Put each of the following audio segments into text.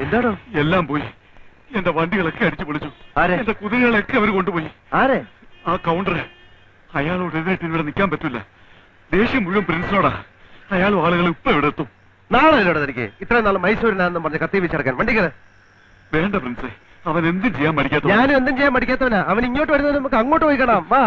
എന്താണോ? എല്ലാം പോയി. എന്റെ വണ്ടികളൊക്കെ അടിച്ചു പൊളിച്ചു. എന്റെ കുതിരകളൊക്കെ അവർ കൊണ്ടുപോയി. ആരെ? ആ കൗണ്ടർ. അയാളോട് എതിരായിട്ട് ഇവിടെ നിൽക്കാൻ പറ്റില്ല. ദേഷ്യം മുഴുവൻ പ്രിൻസിനോടാ. അയാളും ആളുകൾ ഇപ്പൊ ഇവിടെ എത്തും. നാളെ എന്നോട് എനിക്ക് ഇത്രയും നാൾ മൈസൂരിനാണെന്ന് പറഞ്ഞ് കത്തി വെച്ചിറക്കാൻ വണ്ടിക്കത്. വേണ്ട പ്രിൻസേ, അവൻ എന്തും ചെയ്യാൻ മടിക്കാത്ത. ഞാനും എന്തും ചെയ്യാൻ മടിക്കാത്തവനാ. അവൻ ഇങ്ങോട്ട് വരുന്നത് നമുക്ക് അങ്ങോട്ട് പോയി കാണാം. വാ.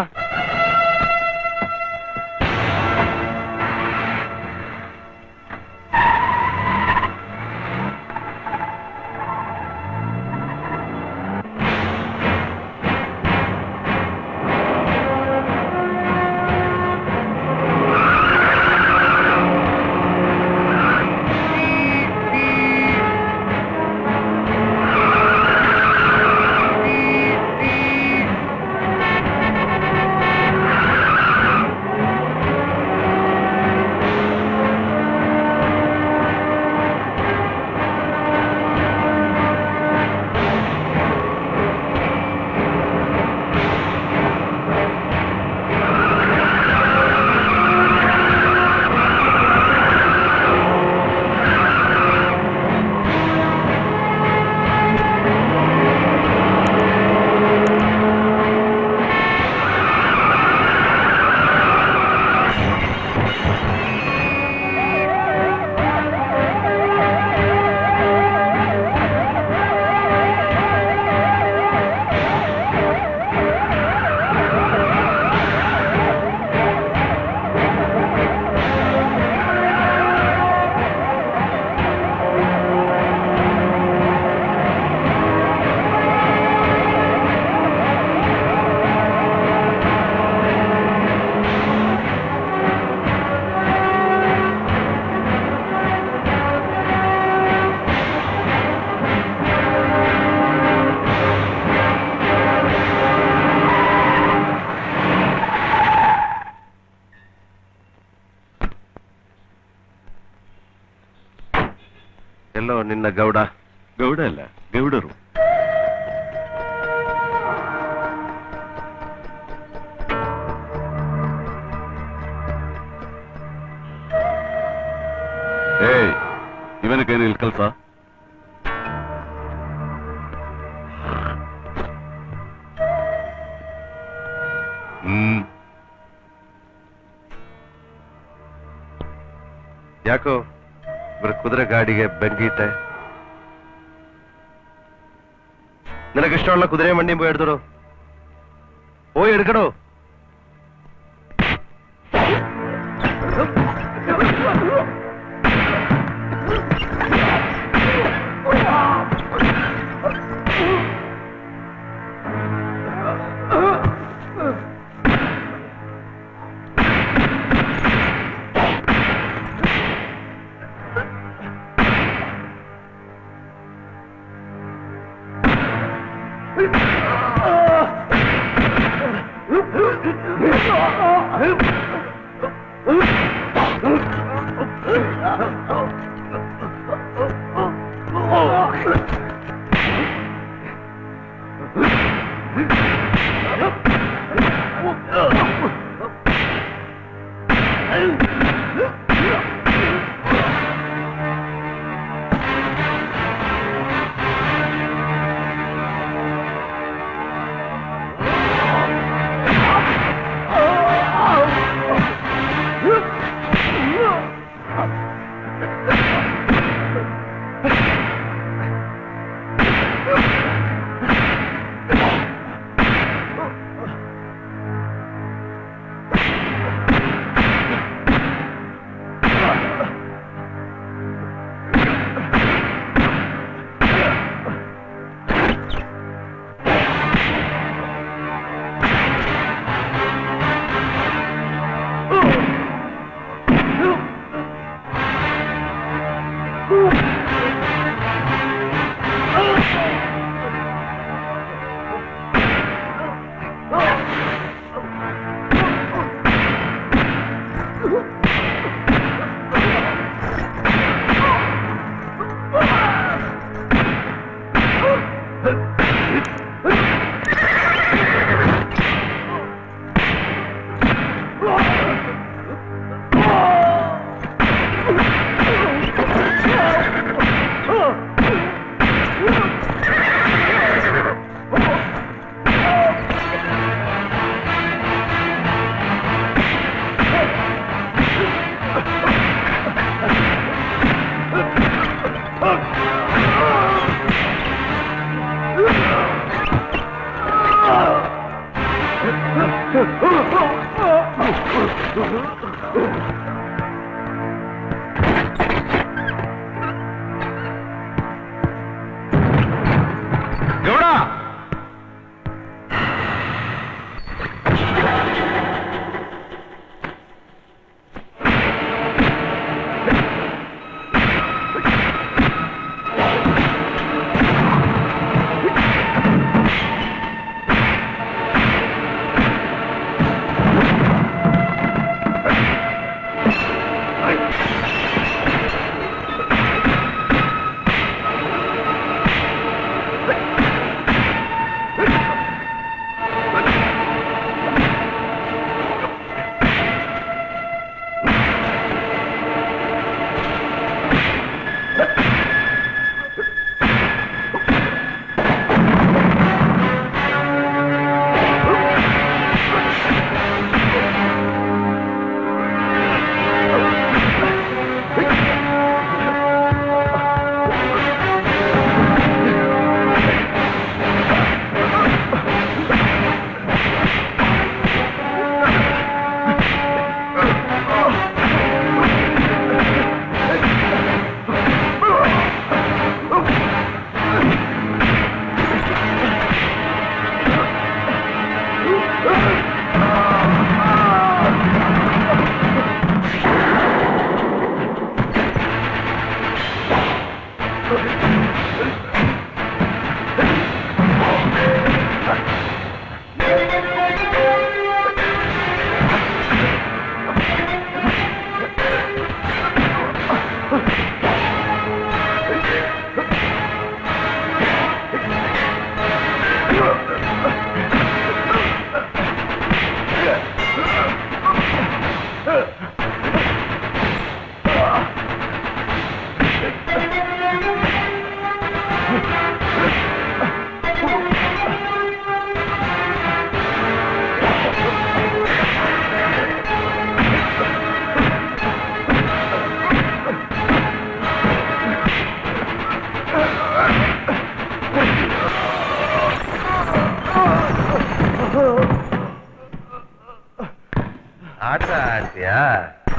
ಎಲ್ಲೋ ನಿನ್ನ ಗೌಡ. ಗೌಡ ಅಲ್ಲ, ಗೌಡರು. ಏಯ್, ಇವನ ಕೈಲಿ ಇಲ್ಲಿ ಕಲ್ಸ. ಯಾಕೋ ഇവർ കുതിര ഗാഡിಗೆ ബംഗീട്ടെ? നിനക്കിഷ്ടമുള്ള കുതിരയും വണ്ടിയും പോയി എടുത്തോടോ. പോയി എടുക്കടോ. Gowda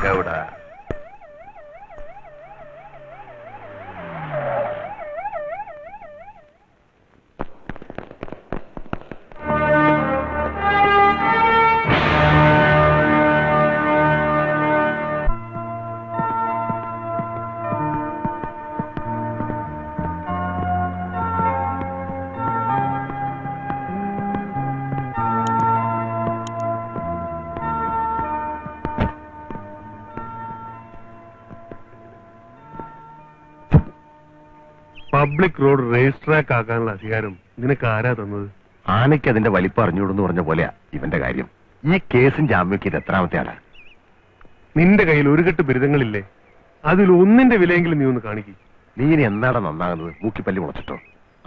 Gowda public road race track ആക്കാനുള്ള അധികാരം നിനക്ക് ആരാ തന്നത്? ആനയ്ക്ക് അതിന്റെ വലിപ്പം അറിഞ്ഞൂടെന്ന് പറഞ്ഞ പോലെയാ ഇവന്റെ കാര്യം. ഈ കേസും ജാമ്യക്ക് ഇത് എത്രാമത്തെ ആളാ? നിന്റെ കയ്യിൽ ഒരു കെട്ട് ബിരുദങ്ങളില്ലേ? അതിൽ ഒന്നിന്റെ വിലയെങ്കിലും നീ ഒന്ന് കാണിക്കും. നീ ഇനി എന്നാടാ നന്നാകുന്നത്? മൂക്കിപ്പല്ലി മുളച്ചിട്ടോ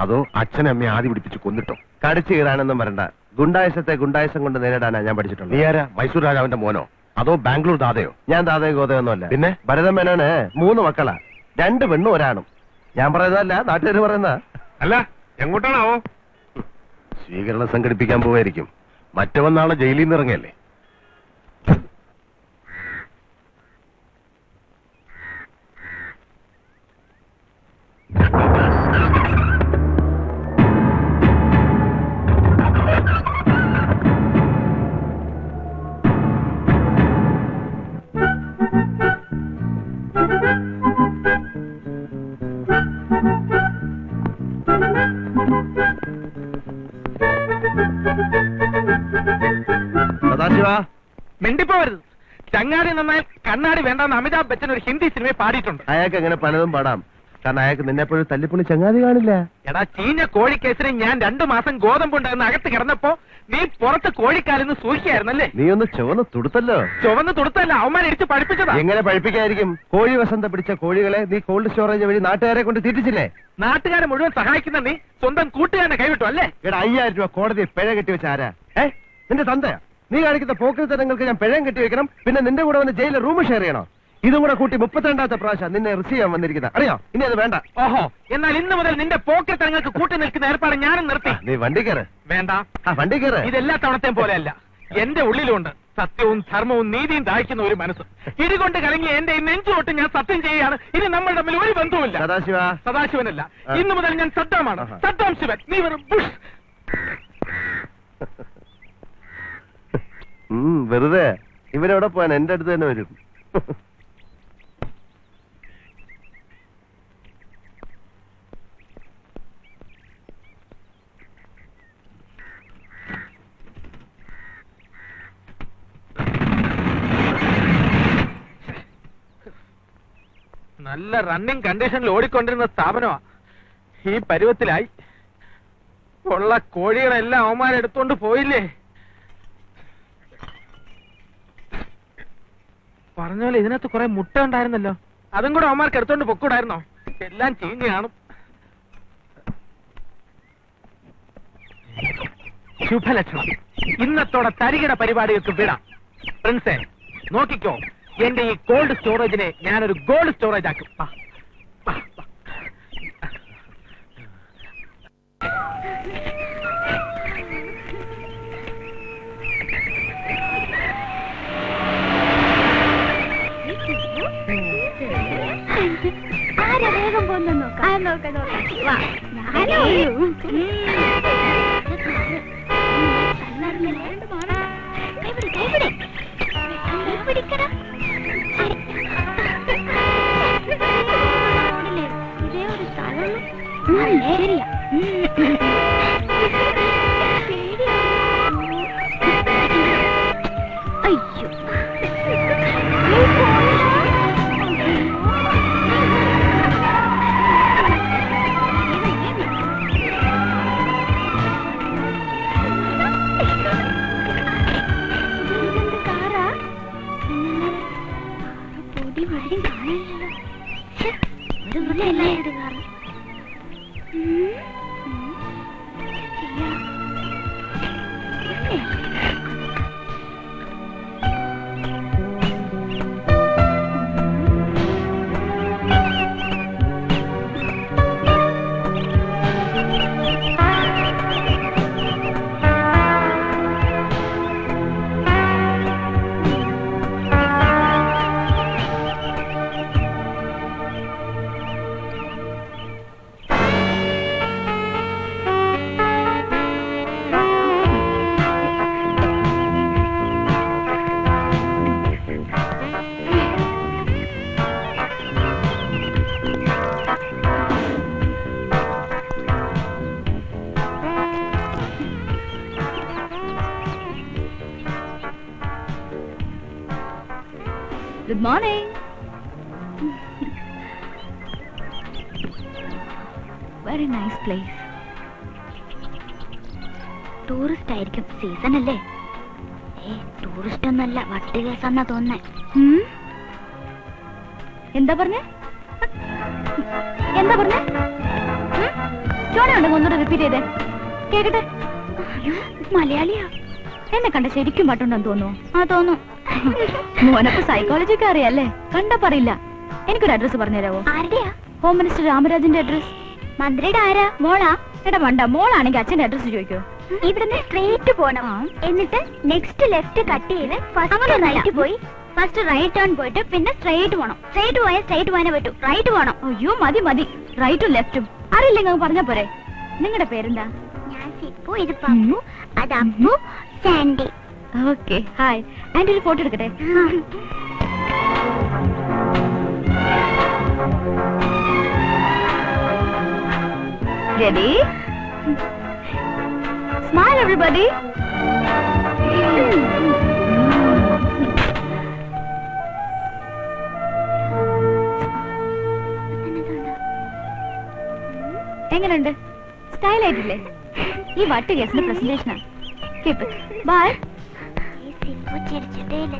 അതോ അച്ഛനെ അമ്മയെ ആദ്യം പിടിപ്പിച്ച് കൊന്നിട്ടോ? കടിച്ചു കീറാനൊന്നും വരണ്ട. ഗുണ്ടായസത്തെ ഗുണ്ടായസം കൊണ്ട് നേരിടാനാ ഞാൻ പഠിച്ചിട്ടുണ്ട്. നീ ആരാ? മൈസൂർ രാജാവിന്റെ മോനോ അതോ ബാംഗ്ലൂർ ദാതയോ? ഞാൻ ദാതയോ ഗോതയൊന്നുമല്ല. പിന്നെ ഭരതമേനോന് 3 മക്കളാ, 2 പെണ്ണും 1 ആണും. ഞാൻ പറയുന്നതല്ല, നാട്ടുകാർ പറയുന്ന. അല്ല, എങ്ങോട്ടാണാവോ? സ്വീകരണം സംഘടിപ്പിക്കാൻ പോവായിരിക്കും. മറ്റവൻ നാളെ ജയിലിൽ നിന്ന് ഇറങ്ങിയല്ലേ. മിണ്ടിപ്പോവരുത്. ചങ്ങാതി നന്നായി കണ്ണാടി വേണ്ടെന്ന് അമിതാഭ് ബച്ചൻ ഒരു ഹിന്ദി സിനിമയിൽ പാടിയിട്ടുണ്ട്. അയാൾക്ക് അങ്ങനെ പലതും പാടാം. കാരണം അയാൾക്ക് നിന്നെപ്പോഴും തല്ലിപ്പൊളി ചങ്ങാതി കാണില്ല. എടാ, ചീഞ്ഞ കോഴിക്കേസിന് ഞാൻ 2 മാസം ഗോതമ്പുണ്ടായിരുന്ന അകത്ത് കിടന്നപ്പോ നീ പുറത്ത് കോഴിക്കാലിന്ന് സൂക്ഷിക്കായിരുന്നല്ലേ? നീ ഒന്ന് ചുവന്ന് തുടുത്തല്ലോ. ചുവന്ന് തുടുത്തല്ല, അവന്മാരെ ഇടിച്ച് പഠിപ്പിച്ചതാ. എങ്ങനെ പഠിപ്പിക്കായിരിക്കും? കോഴി വസന്ത പിടിച്ച കോഴികളെ നീ കോൾഡ് സ്റ്റോറേജ് വഴി നാട്ടുകാരെ കൊണ്ട് തീറ്റിച്ചില്ലേ? നാട്ടുകാരെ മുഴുവൻ സഹായിക്കുന്ന നീ സ്വന്തം കൂട്ടുകാരനെ കൈവിട്ടു അല്ലേ? എടാ, 5000 രൂപ കോടതി പിഴ കെട്ടിവെച്ച ആരാ? നിന്റെ തന്തയാ? നീ കാണിക്കുന്ന പോക്കൃത്തരങ്ങൾക്ക് ഞാൻ പിഴം കെട്ടിവെക്കണം, പിന്നെ നിന്റെ കൂടെ വന്ന് ജയിലിൽ റൂം ഷെയർ ചെയ്യണോ? ഇതും കൂടെ കൂട്ടി 32ാമത്തെ പ്രാവശ്യം നിന്നെ റിസീവ് ചെയ്യാൻ വന്നിരിക്കുന്ന അറിയോ? ഇനി അത് വേണ്ട. ഓഹോ, എന്നാൽ ഇന്ന് മുതൽ നിന്റെ പോക്കൃത്തരങ്ങൾക്ക് കൂട്ടി നിൽക്കുന്ന ഏർപ്പാട് ഞാനും നിർത്തി. നീ വണ്ടി കയറ്. വേണ്ട, വണ്ടി കയറ്. ഇതെല്ലാ തവണത്തെയും പോലെയല്ല. എന്റെ ഉള്ളിലുണ്ട് സത്യവും ധർമ്മവും നീതിയും ദാഹിക്കുന്ന ഒരു മനസ്സ്. ഇടികൊണ്ട് കലങ്ങി എന്റെ ഈ നെഞ്ചുതൊട്ട് ഞാൻ സത്യം ചെയ്യുകയാണ്, ഇനി നമ്മൾ തമ്മിൽ ഒരു ബന്ധവുമില്ല. സദാശിവ, സദാശിവനല്ല, ഇന്നു മുതൽ ഞാൻ സദ്ദാമാണ്. സദ്ദാം ശിവൻ, നീ വെറും ബുഷ്. വെറുതെ ഇവരെവിടെ പോയാൻ എന്റെ അടുത്ത് തന്നെ വരും. നല്ല റണ്ണിങ് കണ്ടീഷനിൽ ഓടിക്കൊണ്ടിരുന്ന സ്ഥാപനമാ ഈ പരുവത്തിലായി. ഉള്ള കോഴികളെല്ലാം അവന്മാരെടുത്തോണ്ട് പോയില്ലേ. പറഞ്ഞ പോലെ ഇതിനകത്ത് കുറെ മുട്ട ഉണ്ടായിരുന്നല്ലോ, അതും കൂടെ അവന്മാർക്ക് എടുത്തോണ്ട് പൊക്കൂടായിരുന്നോ? എല്ലാം ചീഞ്ഞ് കാണും. ശുഭലക്ഷണം. ഇന്നത്തോടെ തരികിട പരിപാടികൾക്ക് വിടാം. പ്രിൻസേ നോക്കിക്കോ, എന്റെ ഈ കോൾഡ് സ്റ്റോറേജിനെ ഞാനൊരു ഗോൾഡ് സ്റ്റോറേജ് ആക്കും. ആരാ വേഗം പോന്നു നോക്കാം. പിടിക്കണം. ഇതേ ഒരു സ്ഥലം ശരിയാ. അയ്യോ വഴി കാണില്ലല്ലോ. ഒരു വൃത്തിയല്ല ഇത് കാരണം. Good morning. Very nice place. Tourist ആയിരിക്കും, സീസൺ അല്ലേ? ടൂറിസ്റ്റ് ഒന്നല്ല, വട്ടി കേസാന്നാ തോന്നുന്നേ. എന്താ പറഞ്ഞേ? എന്താ പറഞ്ഞേ? ചോടയുണ്ടെങ്കിൽ ഒന്നുകൂടെ റിപ്പീറ്റ് ചെയ്തേ കേക്കട്ടെ. മലയാളിയാ, എന്നെ കണ്ട ശരിക്കും പാട്ടുണ്ടെന്ന് തോന്നുന്നു. ആ തോന്നുന്നു. മോനപ്പോ സൈക്കോളജി ഒക്കെ അറിയാല്ലേ? കണ്ടാ പറയില്ല. എനിക്കൊരു അഡ്രസ് പറഞ്ഞുതരാവോ? ആരുടെയാ? ഹോം മിനിസ്റ്റർ രാമരാജന്റെ അഡ്രസ്. മന്ത്രിയുടെ ആരാ? മോളാ? എടാ മണ്ട, മോളാണെങ്കിൽ അച്ഛന്റെ അഡ്രസ് ചോദിക്കോ? ഇവിടുന്ന് സ്ട്രേറ്റ് പോണം, എന്നിട്ട് നെക്സ്റ്റ് ലെഫ്റ്റ് കട്ട് ചെയ്ത് ഫസ്റ്റ് റൈറ്റ് പോയി ഫസ്റ്റ് റൈറ്റ് ടേൺ പോയിട്ട് പിന്നെ സ്ട്രേറ്റ് പോണം. സ്ട്രേറ്റ് പോയാൽ സ്ട്രേറ്റ് പോകാനേ പറ്റൂ, റൈറ്റ് പോണം. അയ്യോ മതി മതി, റൈറ്റും ലെഫ്റ്റും അറിയില്ലെങ്കിൽ പറഞ്ഞാ പോരെ. നിങ്ങളുടെ പേരെന്താ? ഞാൻ സിപ്പു, ഇത് പപ്പു, അത് Appu, Sandy. Okay, hi. Aunty ഒരു ഫോട്ടോ എടുക്കട്ടെ? റെഡി? Smile everybody. എങ്ങനെയുണ്ട്? സ്റ്റൈൽ ആയിട്ടില്ലേ? ഈ വട്ട് കേസിന്റെ പ്രസന്റേഷനാണ്. ബൈ. ചിരിച്ചിട്ടേ ഇല്ല.